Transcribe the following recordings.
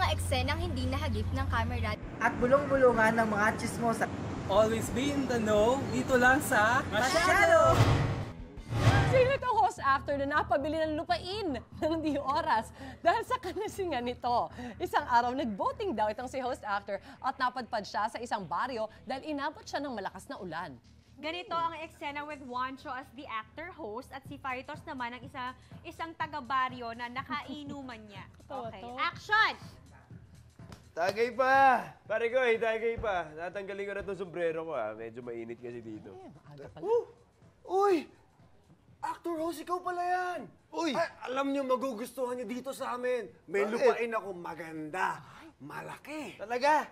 mga eksenang hindi nahagip ng camera. At bulong-bulungan ng mga chismosa. Always be in the know, dito lang sa Masyado! Sino itong host actor na napabili ng lupain ng di oras dahil sa kalasingan nito? Isang araw nag-boating daw itong si host actor at napadpad siya sa isang baryo dahil inabot siya ng malakas na ulan. Ganito ang eksena with Juancho as the actor-host at si Faritos naman ang isang taga-baryo na nakainuman niya. Okay, action! Tagay pa! Pare ko, tagay pa. Natanggalin ko na itong sombrero ko, Medyo mainit kasi dito. Uy! Actor host, ikaw pala yan! Uy! Ay, alam niyo, magugustuhan niyo dito sa amin. May lupain ako maganda, malaki. Talaga?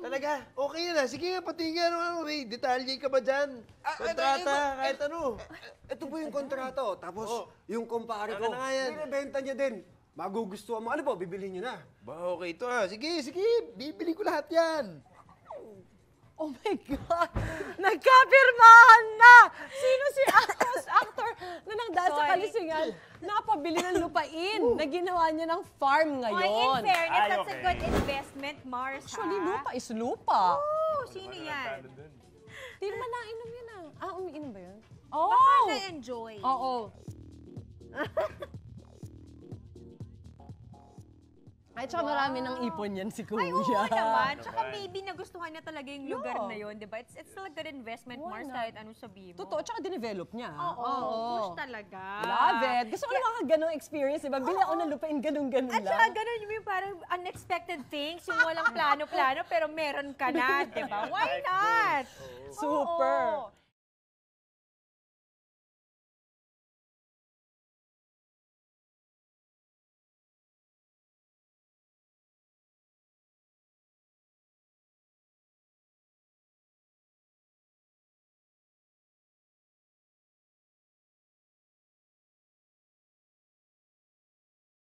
Talaga? Okay na. Sige nga, patingin. May detalye ka ba dyan? Kontrata, kahit ano. Ito po yung kontrato. Tapos, yung kumpare Ano ko, na nga yan? binibenta niya din. Magugustuhan mo. Ano po, bibili niyo na? Ba, okay ito Sige, sige. Bibili ko lahat yan. Oh my God! Nagkapirmahan na! Sino si host actor na nang dahil sa kalisingan napabili ng lupain na ginawa niya ng farm Oy, in ngayon? fairness, that's a good investment, Mars, Actually, ha? lupa is lupa. Oh, sino yan? Di naman nainom yun umiinom ba yun? Oh! Baka na-enjoy. Oo. Ay, tsaka marami ng ipon yan si Kuya. Ay, oo naman. Tsaka maybe nagustuhan niya talaga yung lugar na yun, di ba? It's still a good investment, Why Mars, not? kahit anong sabihin mo. Totoo, tsaka dinevelop niya. Oo, push talaga. Love it. Gusto ko ng mga ganong experience, di ba? Bili ako ng lupain, ganun-ganun At lang. saka ganun yung parang unexpected things, yung walang plano-plano, pero meron ka na, di ba? Why not? Super. Oo.